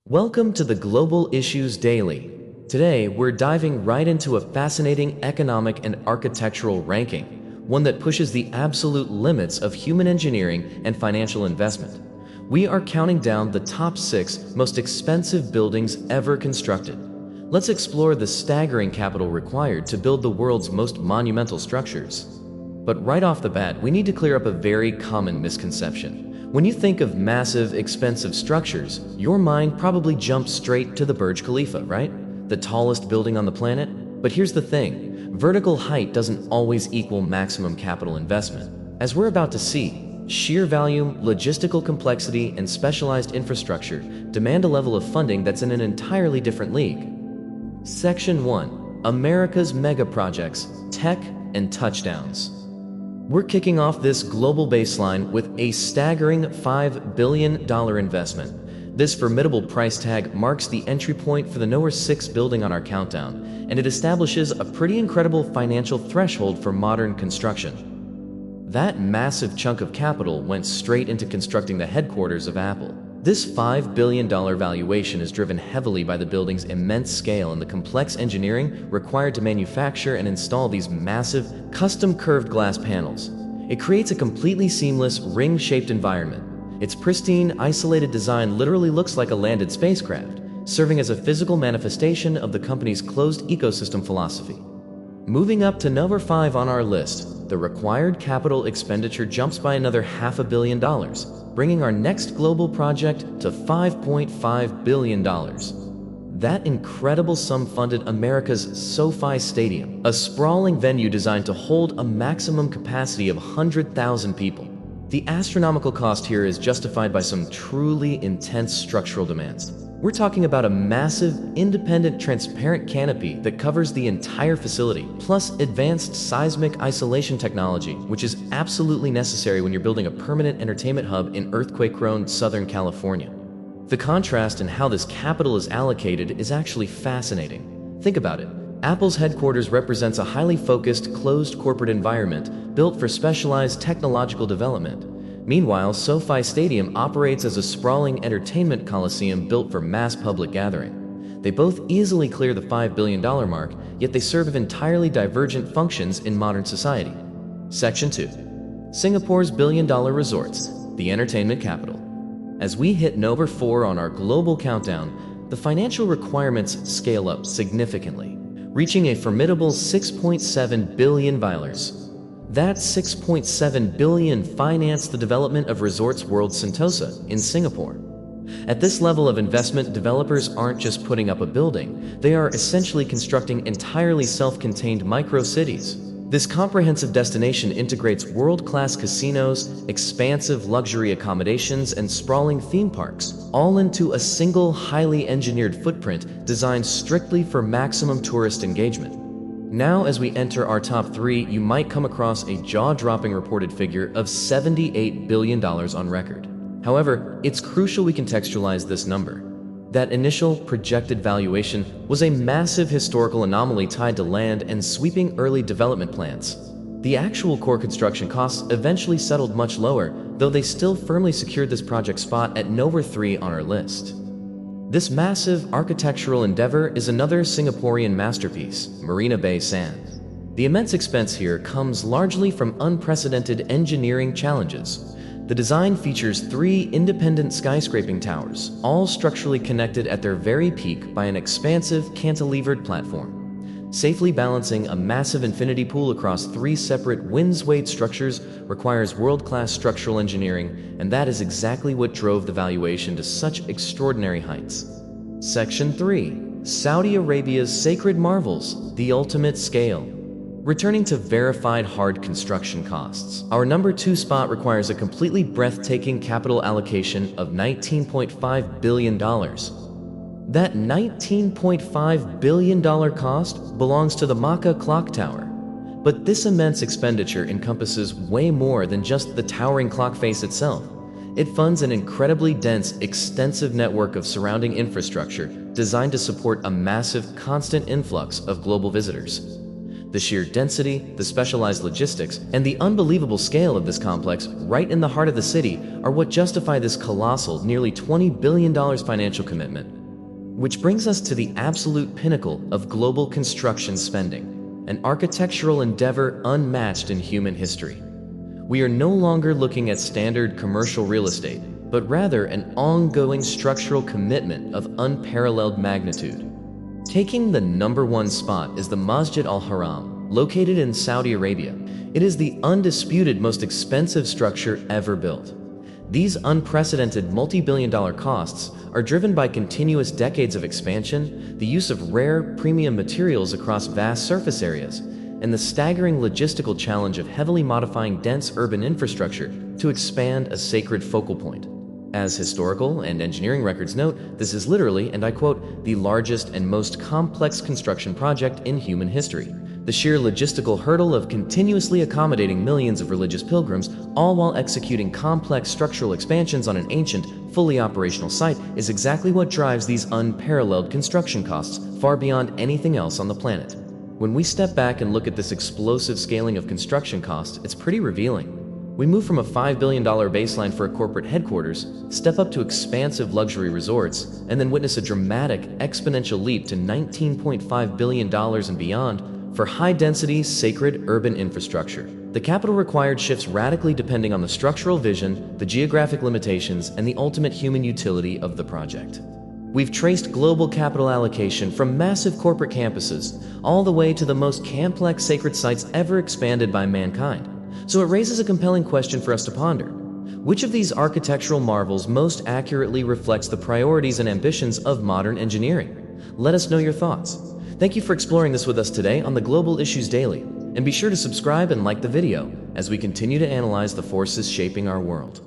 Welcome to the Global Issues Daily. Today, we're diving right into a fascinating economic and architectural ranking, one that pushes the absolute limits of human engineering and financial investment. We are counting down the top 6 most expensive buildings ever constructed. Let's explore the staggering capital required to build the world's most monumental structures. But right off the bat, we need to clear up a very common misconception. When you think of massive, expensive structures, your mind probably jumps straight to the Burj Khalifa, right? The tallest building on the planet? But here's the thing, vertical height doesn't always equal maximum capital investment. As we're about to see, sheer volume, logistical complexity, and specialized infrastructure demand a level of funding that's in an entirely different league. Section 1. America's Mega Projects, Tech and Touchdowns. We're kicking off this global baseline with a staggering $5 billion investment. This formidable price tag marks the entry point for the number 6 building on our countdown, and it establishes a pretty incredible financial threshold for modern construction. That massive chunk of capital went straight into constructing the headquarters of Apple. This $5 billion valuation is driven heavily by the building's immense scale and the complex engineering required to manufacture and install these massive, custom curved glass panels. It creates a completely seamless, ring-shaped environment. Its pristine, isolated design literally looks like a landed spacecraft, serving as a physical manifestation of the company's closed ecosystem philosophy. Moving up to number 5 on our list, the required capital expenditure jumps by another $500 million, bringing our next global project to $5.5 billion. That incredible sum funded America's SoFi Stadium, a sprawling venue designed to hold a maximum capacity of 100,000 people. The astronomical cost here is justified by some truly intense structural demands. We're talking about a massive, independent, transparent canopy that covers the entire facility, plus advanced seismic isolation technology, which is absolutely necessary when you're building a permanent entertainment hub in earthquake-prone Southern California. The contrast in how this capital is allocated is actually fascinating. Think about it. Apple's headquarters represents a highly focused, closed corporate environment built for specialized technological development. Meanwhile, SoFi Stadium operates as a sprawling entertainment coliseum built for mass public gathering. They both easily clear the $5 billion mark, yet they serve entirely divergent functions in modern society. Section 2. Singapore's billion-dollar resorts, the entertainment capital. As we hit number 4 on our global countdown, the financial requirements scale up significantly, reaching a formidable $6.7 billion. That $6.7 billion financed the development of Resorts World Sentosa in Singapore. At this level of investment, developers aren't just putting up a building, they are essentially constructing entirely self-contained micro-cities. This comprehensive destination integrates world-class casinos, expansive luxury accommodations, and sprawling theme parks, all into a single highly engineered footprint designed strictly for maximum tourist engagement. Now, as we enter our top 3, you might come across a jaw-dropping reported figure of $78 billion on record. However, it's crucial we contextualize this number. That initial projected valuation was a massive historical anomaly tied to land and sweeping early development plans. The actual core construction costs eventually settled much lower, though they still firmly secured this project spot at number 3 on our list. This massive architectural endeavor is another Singaporean masterpiece, Marina Bay Sands. The immense expense here comes largely from unprecedented engineering challenges. The design features 3 independent skyscraping towers, all structurally connected at their very peak by an expansive cantilevered platform. Safely balancing a massive infinity pool across 3 separate wind-swayed structures requires world-class structural engineering, and that is exactly what drove the valuation to such extraordinary heights. Section 3. Saudi Arabia's Sacred Marvels, the ultimate scale. Returning to verified hard construction costs, our number 2 spot requires a completely breathtaking capital allocation of $19.5 billion. That $19.5 billion cost belongs to the Makkah Clock Tower. But this immense expenditure encompasses way more than just the towering clock face itself. It funds an incredibly dense, extensive network of surrounding infrastructure designed to support a massive, constant influx of global visitors. The sheer density, the specialized logistics, and the unbelievable scale of this complex right in the heart of the city are what justify this colossal, nearly $20 billion financial commitment. Which brings us to the absolute pinnacle of global construction spending, an architectural endeavor unmatched in human history. We are no longer looking at standard commercial real estate, but rather an ongoing structural commitment of unparalleled magnitude. Taking the #1 spot is the Masjid al-Haram, located in Saudi Arabia. It is the undisputed most expensive structure ever built. These unprecedented multi-billion-dollar costs are driven by continuous decades of expansion, the use of rare, premium materials across vast surface areas, and the staggering logistical challenge of heavily modifying dense urban infrastructure to expand a sacred focal point. As historical and engineering records note, this is literally, and I quote, the largest and most complex construction project in human history. The sheer logistical hurdle of continuously accommodating millions of religious pilgrims, all while executing complex structural expansions on an ancient, fully operational site, is exactly what drives these unparalleled construction costs far beyond anything else on the planet. When we step back and look at this explosive scaling of construction costs, it's pretty revealing. We move from a $5 billion baseline for a corporate headquarters, step up to expansive luxury resorts, and then witness a dramatic exponential leap to $19.5 billion and beyond for high-density, sacred urban infrastructure. The capital required shifts radically depending on the structural vision, the geographic limitations, and the ultimate human utility of the project. We've traced global capital allocation from massive corporate campuses all the way to the most complex sacred sites ever expanded by mankind. So it raises a compelling question for us to ponder. Which of these architectural marvels most accurately reflects the priorities and ambitions of modern engineering? Let us know your thoughts. Thank you for exploring this with us today on the Global Issues Daily, and be sure to subscribe and like the video as we continue to analyze the forces shaping our world.